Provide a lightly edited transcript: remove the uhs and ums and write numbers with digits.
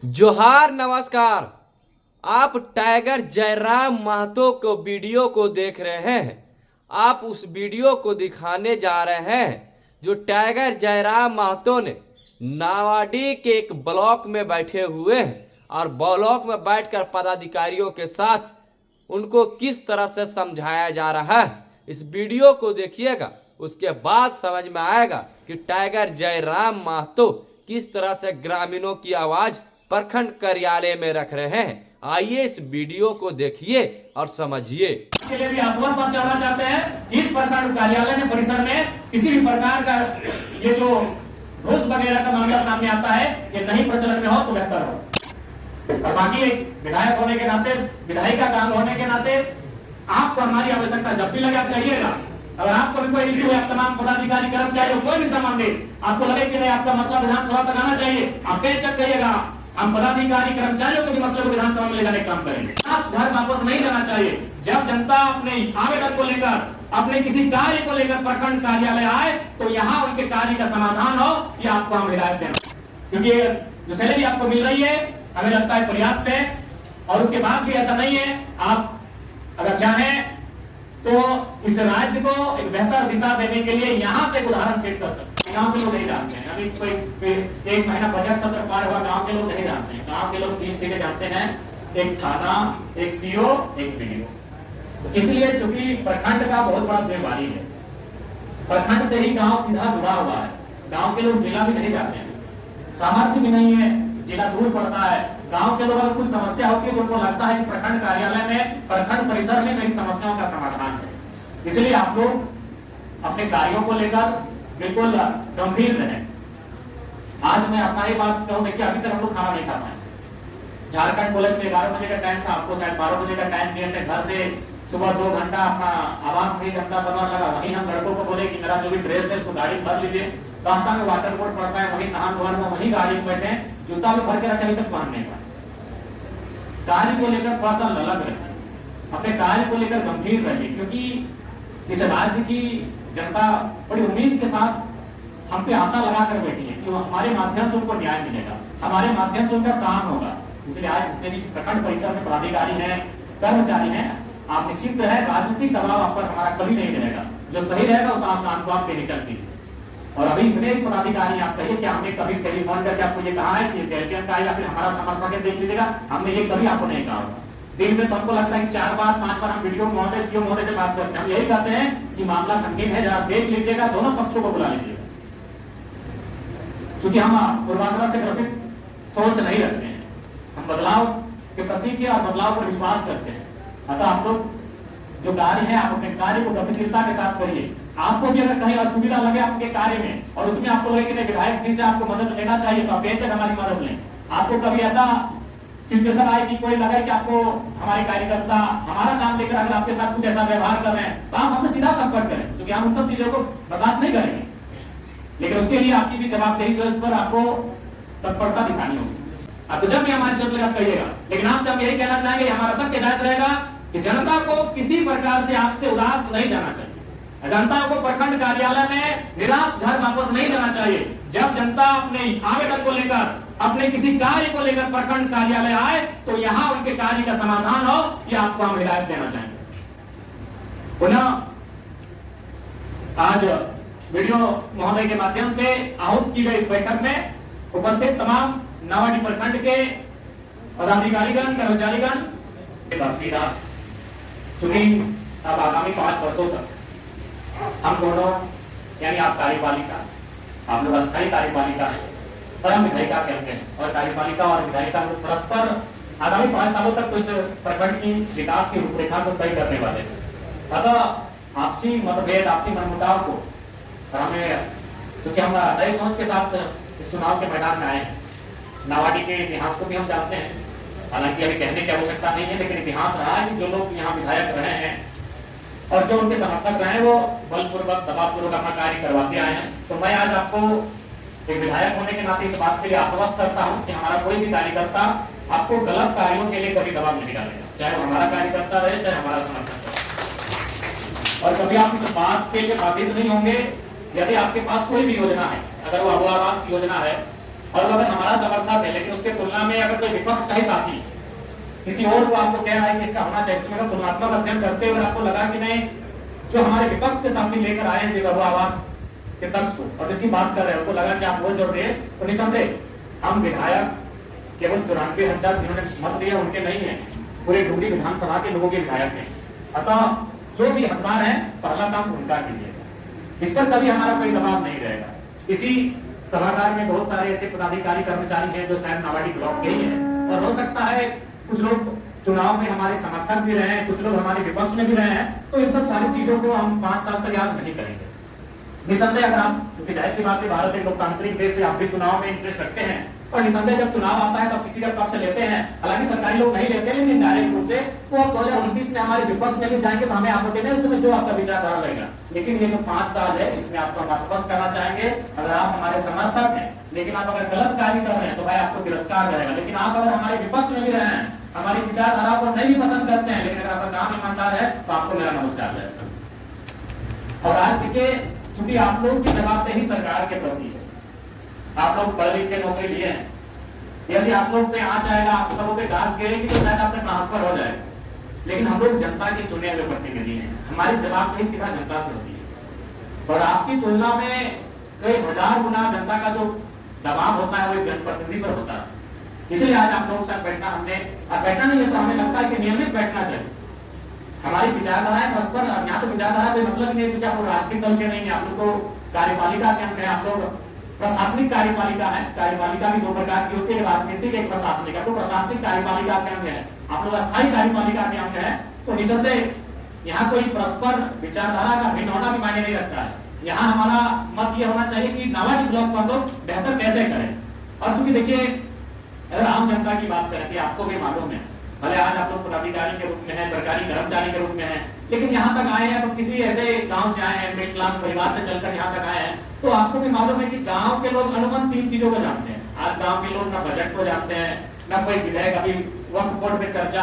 जोहार नमस्कार। आप टाइगर जयराम महतो को वीडियो को देख रहे हैं। आप उस वीडियो को दिखाने जा रहे हैं जो टाइगर जयराम महतो ने नावाडी के एक ब्लॉक में बैठे हुए हैं और ब्लॉक में बैठकर पदाधिकारियों के साथ उनको किस तरह से समझाया जा रहा है। इस वीडियो को देखिएगा, उसके बाद समझ में आएगा कि टाइगर जयराम महतो किस तरह से ग्रामीणों की आवाज प्रखंड कार्यालय में रख रहे हैं। आइए इस वीडियो को देखिए और समझिए। के लिए भी आश्वस्त आप जाना चाहते हैं इस प्रखंड कार्यालय में परिसर में किसी भी प्रकार का ये जो घूस वगैरह का मामला सामने आता है ये नहीं प्रचलन में हो तो बेहतर हो। और बाकी एक विधायक होने के नाते, विधायिका काम होने के नाते आपको हमारी आवश्यकता जब भी लगे आप कहिएगा। अगर आपको भी कोई इश्यू है, आप तमाम पदाधिकारी कर्मचारी कोई भी सामान दे, आपको लगे कि नहीं आपका मसला विधानसभा तक आना चाहिए, आप बेचक कहिएगा। हम पदाधिकारी कर्मचारियों को भी मसले को विधानसभा में ले जाने का काम करेंगे। घर वापस नहीं जाना चाहिए। जब जनता अपने आवेदन को लेकर, अपने किसी कार्य को लेकर प्रखंड कार्यालय आए तो यहाँ उनके कार्य का समाधान हो, ये आपको हम हिदायत देना। क्योंकि जो सैलरी आपको मिल रही है हमें लगता है पर्याप्त है, और उसके बाद भी ऐसा नहीं है। आप अगर चाहें तो इस राज्य को एक बेहतर दिशा देने के लिए यहाँ से एक उदाहरण सेट कर सकते हैं। गांव के लोग नहीं जानते हैं, अभी कोई एक महीना बजट सत्र पार हुआ, गांव के लोग नहीं जानते हैं। गांव के लोग 3 चीजें जानते हैं, एक थाना, एक सीओ, एक बीडीओ। तो इसलिए चूंकि प्रखंड का बहुत बड़ा जिम्मेवारी है, प्रखंड से ही गांव सीधा जुड़ा हुआ है। गांव के लोग जिला भी नहीं जाते हैं, सामर्थ्य भी नहीं है, जिला दूर पड़ता है। गांव के लोग अगर कुछ समस्या होती है तो उनको लगता है कि प्रखंड कार्यालय में, प्रखंड परिसर में मेरी समस्याओं का समाधान है। इसलिए आप लोग अपने कार्यों को लेकर बिल्कुल गंभीर रहें। आज मैं अपना ही बात कहूं, देखिए अभी तक हम लोग खाना नहीं खा पाए। झारखंड कॉलेज में 11 बजे का टाइम था, आपको शायद 12 बजे का टाइम दिए थे। घर से सुबह 2 घंटा अपना आवास में जनता बनवा लगा। वहीं हम लड़कों को बोले कि मेरा जो भी ड्रेस है उसको गाड़ी भर लीजिए, रास्ता में वाटर बोर्ड पड़ता है, वहीं नहा धोआ में वहीं गाड़ी में बैठे, जूता भी भर के रखे, अभी तक पहन नहीं पाए। कार्य को लेकर थोड़ा सा ललक रहे, अपने कार्य को लेकर गंभीर रहिए, क्योंकि इस राज्य की जनता बड़ी उम्मीद के साथ हम पे आशा लगा कर बैठी है कि हमारे माध्यम से उनको न्याय मिलेगा, हमारे माध्यम से उनका काम होगा। इसलिए आज जितने भी प्रखंड परिसर में पदाधिकारी हैं, कर्मचारी हैं, आप निश्चित है राजनीतिक दबाव आप पर हमारा कभी नहीं रहेगा। जो सही रहेगा उस काम को आप देनी चलती है। और अभी इतने पदाधिकारी आप कहिए कि हमने कभी टेलीफोन करके आपको ये कहा है कि जेएलटीएम का या फिर हमारा समर्थन है देख लीजिएगा, हमने ये कभी आपको नहीं कहा। दिन में तो हमको लगता है कि 4 बार 5 बार हम वीडियो महोदय, सीओ महोदय से बात करते हैं। हम यही कहते हैं कि मामला संगीन है, जरा देख लीजिएगा, दोनों पक्षों को बुला लीजिएगा। क्योंकि हम पूर्वाग्रह से ग्रसित सोच नहीं रखते हैं, हम बदलाव के प्रति की और बदलाव पर विश्वास करते हैं। अतः आप लोग जो कार्य है, आप अपने कार्य को गतिशीलता के साथ करिए। आपको भी अगर कहीं असुविधा लगे आपके कार्य में और उसमें आपको लगे कि विधायक जी से आपको मदद लेना चाहिए तो आप बेशक हमारी मदद लें। आपको कभी ऐसा सिचुएशन आए कि कोई लगे कि आपको हमारे कार्यकर्ता हमारा काम लेकर अगर आपके साथ कुछ ऐसा व्यवहार कर रहे हैं तो आप हमसे सीधा संपर्क करें, क्योंकि हम उन सब चीजों को बर्दाश्त नहीं करेंगे। लेकिन उसके लिए आपकी भी जवाबदेही जो इस पर आपको तत्परता दिखानी होगी। आपको जब भी हमारी जरूरत लगे कहिएगा। लेकिन आपसे हम यही कहना चाहेंगे, हमारा सबके हिदायत रहेगा कि जनता को किसी प्रकार से आपसे उदास नहीं जाना चाहिए। जनता को प्रखंड कार्यालय में निराश घर वापस नहीं जाना चाहिए। जब जनता अपने आवेदन को लेकर, अपने किसी कार्य को लेकर प्रखंड कार्यालय आए तो यहाँ उनके कार्य का समाधान हो, ये आपको हम हिदायत देना चाहेंगे। पुनः आज वीडियो महोदय के माध्यम से आहूत की गई इस बैठक में उपस्थित तमाम नावाडी प्रखंड के पदाधिकारीगण, कर्मचारीगण, चूंकि अब आगामी 5 वर्षों तक हम दोनों यानी आप कार्यपालिका, आप लोग अस्थायी कार्यपालिका है और हम विधायिका कहते हैं, और कार्यपालिका और विधायिका को परस्पर आगामी 5 सालों तक तो इस प्रखंड की विकास की रूपरेखा को तय करने वाले थे। अतः आपसी मतभेद, आपसी मनमुटाव को हमें, क्योंकि हम नए सोच के साथ इस चुनाव के मैदान में आए हैं। नावाडी के इतिहास को भी हम जानते हैं, हालांकि अभी कहने की आवश्यकता नहीं है, लेकिन इतिहास रहा है कि जो लोग यहाँ विधायक रहे हैं और जो उनके समर्थक रहे वो बलपूर्वक, दबावपूर्वक अपना कार्य करवाते आए हैं। तो मैं आज आपको एक विधायक होने के नाते इस बात के लिए आश्वस्त करता हूं कि हमारा कोई भी कार्यकर्ता आपको गलत कार्यों के लिए कभी दबाव नहीं डालेगा, चाहे वो हमारा कार्यकर्ता रहे, चाहे हमारा समर्थक रहे। और कभी आप इस बात के लिए बाधित नहीं होंगे। यदि आपके पास कोई भी योजना है, अगर वो आवास की योजना है और अगर हमारा समर्थक है लेकिन उसके तुलना में अगर कोई विपक्ष का ही साथी किसी और को आपको कह रहा है कि इसका होना चाहिए, तो अगर तुलनात्मक अध्ययन करते हुए आपको लगा कि नहीं, जो हमारे विपक्ष के सामने लेकर आए हैं जिस आवास के शख्स को और जिसकी बात कर रहे हैं, उनको लगा कि आप वोट जोड़ रहे, तो निसंदेह हम विधायक केवल 94,000 जिन्होंने मत दिया उनके नहीं है, पूरे डुगरी विधानसभा के लोगों के विधायक हैं। अतः जो भी हकदार है पहला काम उनका कीजिएगा, इस पर कभी हमारा कोई दबाव नहीं रहेगा। इसी सभागार में बहुत सारे ऐसे पदाधिकारी कर्मचारी हैं जो शायद नावाडी ब्लॉक के ही हैं, और हो सकता है कुछ लोग चुनाव में हमारे समर्थक भी रहे हैं, कुछ लोग हमारे विपक्ष में भी रहे हैं, तो इन सब सारी चीजों को हम 5 साल तक याद नहीं करेंगे। निसंदेह अगर आप, क्योंकि जाहिर सी बात है भारत एक लोकतांत्रिक देश है, आप भी चुनाव में इंटरेस्ट रखते हैं, और निसंदेह जब चुनाव आता है तो किसी का पक्ष लेते हैं, हालांकि सरकारी लोग नहीं लेते लेकिन डायरेक्ट रूप से, तो अब 2029 में हमारे विपक्ष में भी जाएंगे तो हमें आपत्ति नहीं, उसमें जो आपका विचारधारा रहेगा। लेकिन ये जो 5 साल है इसमें आपको हम आश्वस्त करना चाहेंगे, अगर आप हमारे समर्थक हैं लेकिन आप अगर गलत कार्य कर रहे हैं तो भाई आपको तिरस्कार रहेगा, लेकिन आप अगर हमारे विपक्ष में भी रहे हैं, हमारी विचारधारा को नहीं भी पसंद करते हैं, लेकिन अगर आपका काम ईमानदार है तो आपको मेरा नमस्कार रहेगा। और आज देखिए, चूंकि आप लोग की जवाबदेही सरकार के प्रति है, आप लोग पढ़ लिख के नौकरी लिए हैं, यदि आप लोग पे आंच आएगा, आप सबों पे घास गिरेगी तो शायद आपने ट्रांसफर हो जाएगा, लेकिन हम लोग जनता के चुने हुए प्रतिनिधि हैं, हमारी जवाबदेही सीधा जनता से होती है, और आपकी तुलना में कई 1000 गुना जनता का जो दबाव होता है वो जनप्रतिनिधि पर होता है। इसलिए आज आप लोगों के साथ बैठना, हमने अब बैठना नहीं है तो हमें लगता है कि नियमित बैठना चाहिए। हमारी विचारधाराएं परस्पर, यहाँ तो विचारधारा कोई मतलब नहीं है, क्योंकि आप लोग राजनीतिक दल के नहीं है, आप लोग तो कार्यपालिका के अंग है, आप लोग प्रशासनिक कार्यपालिका है। कार्यपालिका भी 2 प्रकार की होती है, राजनीतिक एक प्रशासनिक। तो प्रशासनिक कार्यपालिका के अंग है, आप लोग अस्थायी कार्यपालिका के अंग है, तो निसंदेह यहाँ कोई परस्पर विचारधारा का भिन्न होना भी मायने नहीं रखता है। यहाँ हमारा मत ये होना चाहिए कि नावाडी ब्लॉक को हम लोग बेहतर कैसे करें। और चूंकि देखिए, अगर आम जनता की बात करें कि आपको भी मालूम है, भले आज आप लोग पदाधिकारी के रूप में हैं, सरकारी कर्मचारी के रूप में हैं, लेकिन यहाँ तक आए हैं तो किसी ऐसे गांव से आए हैं, मिडिल क्लास परिवार से चलकर यहाँ तक आए हैं, तो आपको भी मालूम है कि गांव के लोग अनुमान 3 चीजों को जानते हैं। आज गांव के लोग ना बजट को जानते हैं, ना कोई विधेयक अभी वक्फ बोर्ड पे चर्चा